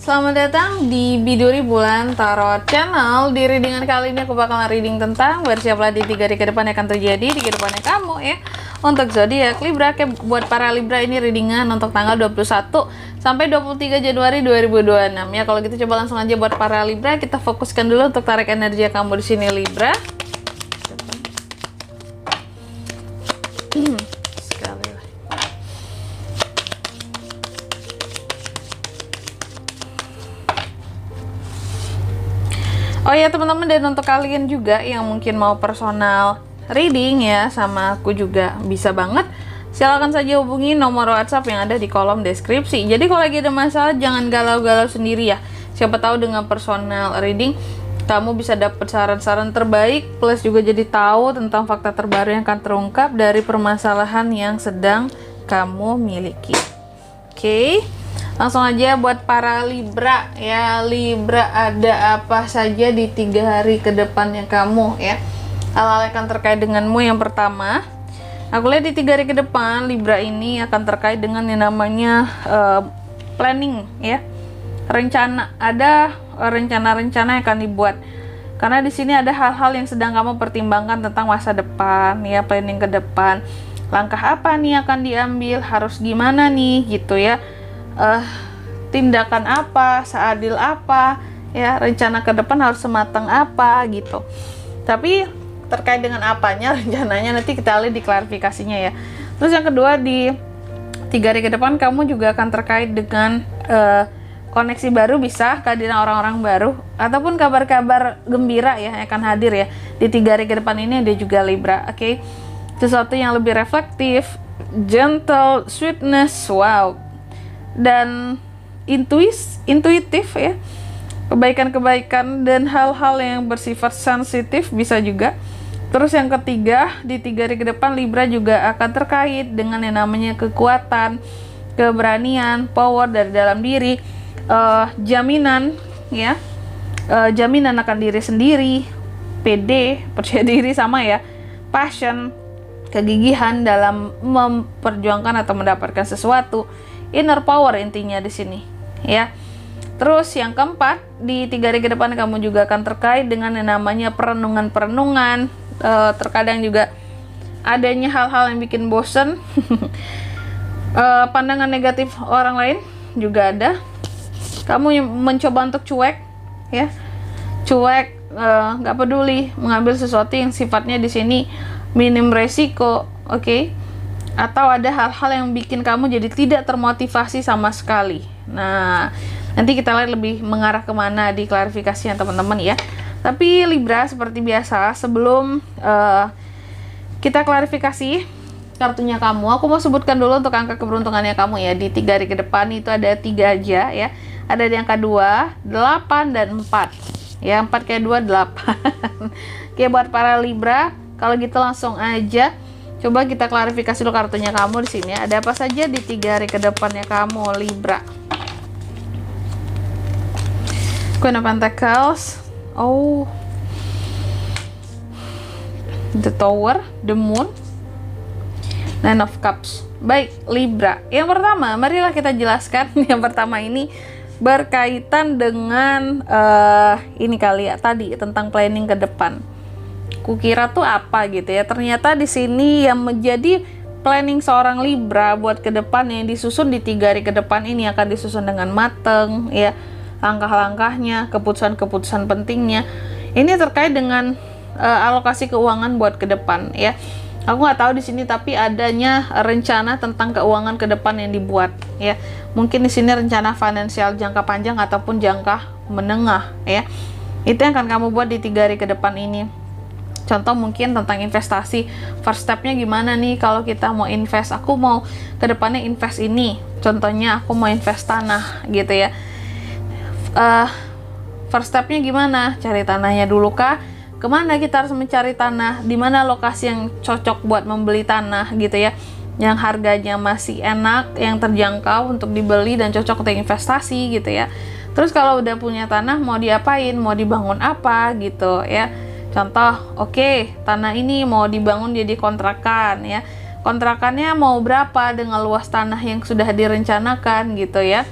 Selamat datang di Biduri Bulan Tarot Channel. Di readingan kali ini aku bakalan reading tentang bersiaplah di 3 hari ke depan yang akan terjadi di kehidupannya kamu ya. Untuk zodiak Libra, buat para Libra ini readingan untuk tanggal 21 sampai 23 Januari 2026 ya. Kalau gitu coba langsung aja buat para Libra, kita fokuskan dulu untuk tarik energi kamu di sini Libra. Oh ya teman-teman, dan untuk kalian juga yang mungkin mau personal reading ya sama aku juga bisa banget, silakan saja hubungi nomor WhatsApp yang ada di kolom deskripsi. Jadi kalau lagi ada masalah jangan galau-galau sendiri ya. Siapa tahu dengan personal reading kamu bisa dapat saran-saran terbaik, plus juga jadi tahu tentang fakta terbaru yang akan terungkap dari permasalahan yang sedang kamu miliki. Oke. Langsung aja buat para Libra ya. Libra, ada apa saja di 3 hari ke depannya kamu ya. Hal-hal yang akan terkait denganmu. Yang pertama, aku lihat di 3 hari ke depan Libra ini akan terkait dengan yang namanya planning ya. Rencana, ada rencana-rencana yang akan dibuat. Karena di sini ada hal-hal yang sedang kamu pertimbangkan tentang masa depan ya, planning ke depan. Langkah apa nih akan diambil, harus gimana nih gitu ya. Tindakan apa, seadil apa ya, rencana ke depan harus sematang apa gitu. Tapi terkait dengan apanya, rencananya nanti kita lihat di klarifikasinya ya. Terus yang kedua, di 3 hari ke depan kamu juga akan terkait dengan koneksi baru, bisa kehadiran orang-orang baru ataupun kabar-kabar gembira ya yang akan hadir ya di 3 hari ke depan ini. Ada juga Libra, oke. Sesuatu yang lebih reflektif, gentle, sweetness, wow, dan intuitif ya, kebaikan-kebaikan dan hal-hal yang bersifat sensitif bisa juga. Terus yang ketiga, di 3 hari ke depan Libra juga akan terkait dengan yang namanya kekuatan, keberanian, power dari dalam diri, jaminan ya, jaminan akan diri sendiri, pede, percaya diri sama ya, passion, kegigihan dalam memperjuangkan atau mendapatkan sesuatu, inner power intinya di sini ya. Terus yang keempat, di 3 hari ke depan kamu juga akan terkait dengan yang namanya perenungan-perenungan, terkadang juga adanya hal-hal yang bikin bosen. Pandangan negatif orang lain juga ada. Kamu mencoba untuk cuek ya, cuek, nggak peduli, mengambil sesuatu yang sifatnya di sini minim resiko, oke? Atau ada hal-hal yang bikin kamu jadi tidak termotivasi sama sekali. Nah, nanti kita lihat lebih mengarah kemana di klarifikasinya teman-teman ya. Tapi Libra, seperti biasa, sebelum kita klarifikasi kartunya kamu, aku mau sebutkan dulu untuk angka keberuntungannya kamu ya. Di 3 hari ke depan itu ada 3 aja ya. Ada di angka 2, 8, dan 4 ya. 4 kayak 2, 8. Oke, buat para Libra, kalau gitu langsung aja coba kita klarifikasi dulu kartunya kamu di sini. Ada apa saja di 3 hari ke depannya kamu Libra? Queen of Pentacles, oh, the Tower, the Moon, Nine of Cups. Baik Libra, yang pertama marilah kita jelaskan. Yang pertama ini berkaitan dengan ini kali ya, tadi tentang planning ke depan. Kukira tuh apa gitu ya, ternyata di sini yang menjadi planning seorang Libra buat ke depan yang disusun di 3 hari ke depan ini akan disusun dengan mateng ya, langkah-langkahnya, keputusan-keputusan pentingnya. Ini terkait dengan alokasi keuangan buat ke depan ya. Aku nggak tahu di sini, tapi adanya rencana tentang keuangan ke depan yang dibuat ya. Mungkin di sini rencana finansial jangka panjang ataupun jangka menengah ya. Itu yang akan kamu buat di 3 hari ke depan ini. Contoh mungkin tentang investasi, first stepnya gimana nih kalau kita mau invest, aku mau ke depannya invest ini, contohnya aku mau invest tanah gitu ya. First stepnya gimana, cari tanahnya dulu kah, kemana kita harus mencari tanah, di mana lokasi yang cocok buat membeli tanah gitu ya, yang harganya masih enak, yang terjangkau untuk dibeli dan cocok untuk investasi gitu ya. Terus kalau udah punya tanah mau diapain, mau dibangun apa gitu ya. Contoh, oke, tanah ini mau dibangun jadi kontrakan ya. Kontrakannya mau berapa dengan luas tanah yang sudah direncanakan gitu ya.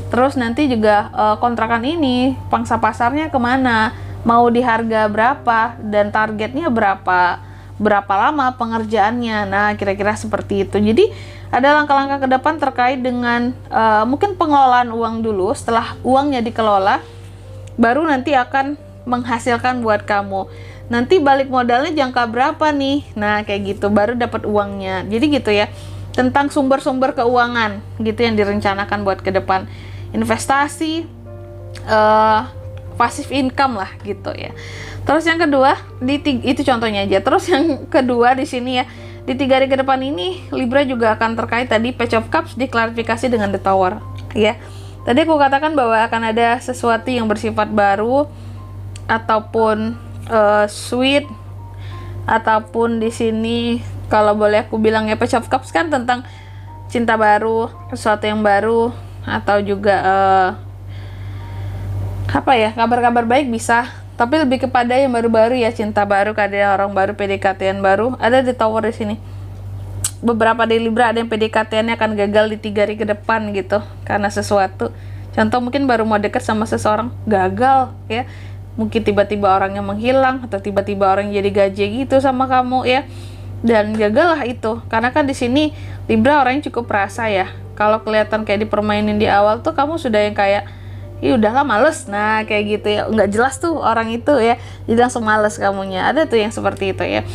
Terus nanti juga kontrakan ini pangsa pasarnya kemana, mau di harga berapa, dan targetnya berapa lama pengerjaannya. Nah, kira-kira seperti itu. Jadi ada langkah-langkah ke depan terkait dengan mungkin pengelolaan uang dulu. Setelah uangnya dikelola, baru nanti akan menghasilkan buat kamu. Nanti balik modalnya jangka berapa nih? Nah, kayak gitu baru dapat uangnya. Jadi gitu ya. Tentang sumber-sumber keuangan gitu yang direncanakan buat ke depan. Investasi, passive income lah gitu ya. Terus yang kedua, itu contohnya aja. Terus yang kedua di sini ya, di 3 hari ke depan ini Libra juga akan terkait tadi Page of Cups diklarifikasi dengan The Tower ya. Tadi aku katakan bahwa akan ada sesuatu yang bersifat baru ataupun sweet, ataupun di sini kalau boleh aku bilang ya, Page of Cups kan tentang cinta baru, sesuatu yang baru, atau juga apa ya, kabar-kabar baik bisa, tapi lebih kepada yang baru-baru ya, cinta baru, keadaan orang baru, PDKT-an baru. Ada di Tower di sini. Beberapa dari Libra ada yang PDKT-annya akan gagal di 3 hari ke depan gitu karena sesuatu. Contoh mungkin baru mau dekat sama seseorang, gagal ya. Mungkin tiba-tiba orangnya menghilang, atau tiba-tiba orang jadi gaje gitu sama kamu ya. Dan gagal lah itu. Karena kan di sini Libra orangnya cukup perasa ya. Kalau kelihatan kayak dipermainin di awal tuh, kamu sudah yang kayak, ih udahlah males, nah kayak gitu ya, nggak jelas tuh orang itu ya, jadi langsung males kamunya. Ada tuh yang seperti itu ya.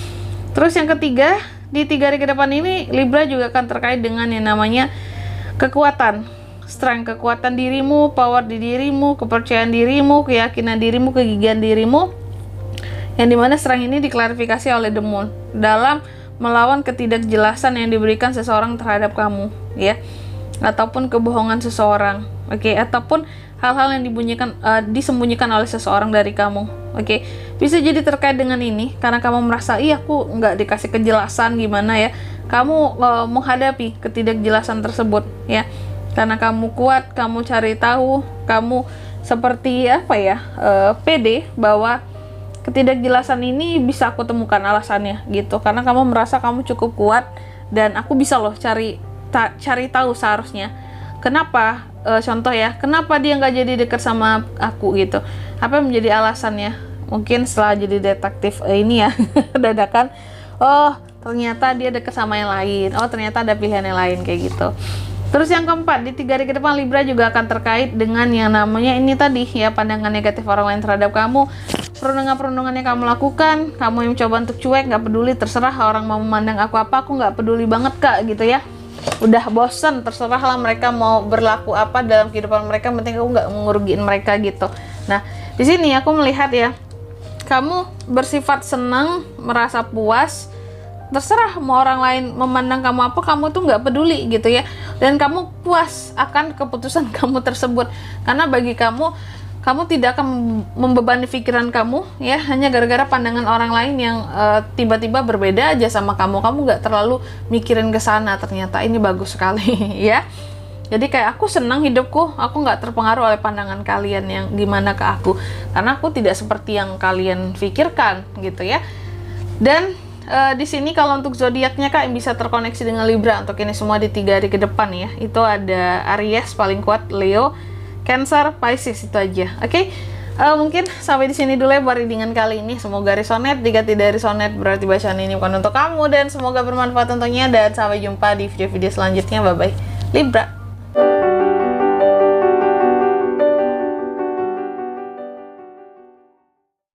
Terus yang ketiga, di 3 hari ke depan ini Libra juga akan terkait dengan yang namanya kekuatan, strength, kekuatan dirimu, power di dirimu, kepercayaan dirimu, keyakinan dirimu, kegigihan dirimu, yang dimana strength ini diklarifikasi oleh The Moon dalam melawan ketidakjelasan yang diberikan seseorang terhadap kamu ya, ataupun kebohongan seseorang, oke, ataupun hal-hal yang disembunyikan oleh seseorang dari kamu, oke. Bisa jadi terkait dengan ini karena kamu merasa, iya aku nggak dikasih kejelasan gimana ya, kamu menghadapi ketidakjelasan tersebut ya, karena kamu kuat, kamu cari tahu, kamu seperti apa ya, pede bahwa ketidakjelasan ini bisa aku temukan alasannya gitu, karena kamu merasa kamu cukup kuat dan aku bisa loh cari tahu seharusnya kenapa. Contoh ya, kenapa dia nggak jadi dekat sama aku gitu, apa yang menjadi alasannya. Mungkin setelah jadi detektif ini ya dadakan, oh ternyata dia dekat sama yang lain, oh ternyata ada pilihan yang lain kayak gitu. Terus yang keempat, di 3 hari ke depan Libra juga akan terkait dengan yang namanya ini tadi ya, pandangan negatif orang lain terhadap kamu, perundungan-perundungan yang kamu lakukan, kamu yang mencoba untuk cuek, nggak peduli, terserah orang mau memandang aku apa, aku nggak peduli banget kak gitu ya. Udah bosen, terserahlah mereka mau berlaku apa dalam kehidupan mereka, penting aku nggak ngerugiin mereka gitu. Nah, di sini aku melihat ya, kamu bersifat senang, merasa puas, terserah mau orang lain memandang kamu apa, kamu tuh nggak peduli gitu ya, dan kamu puas akan keputusan kamu tersebut, karena bagi kamu tidak akan membebani pikiran kamu ya, hanya gara-gara pandangan orang lain yang tiba-tiba berbeda aja sama kamu nggak terlalu mikirin ke sana, ternyata ini bagus sekali ya. Jadi kayak aku senang hidupku, aku nggak terpengaruh oleh pandangan kalian yang gimana ke aku, karena aku tidak seperti yang kalian pikirkan gitu ya. Dan di sini kalau untuk zodiaknya kak yang bisa terkoneksi dengan Libra untuk ini semua di 3 hari ke depan ya, itu ada Aries paling kuat, Leo, Cancer, Pisces, itu aja. Oke. Mungkin sampai di sini dulu ya buat readingan kali ini. Semoga resonate. Jika tidak resonate berarti bacaan ini bukan untuk kamu, dan semoga bermanfaat tentunya, dan sampai jumpa di video-video selanjutnya. Bye bye Libra.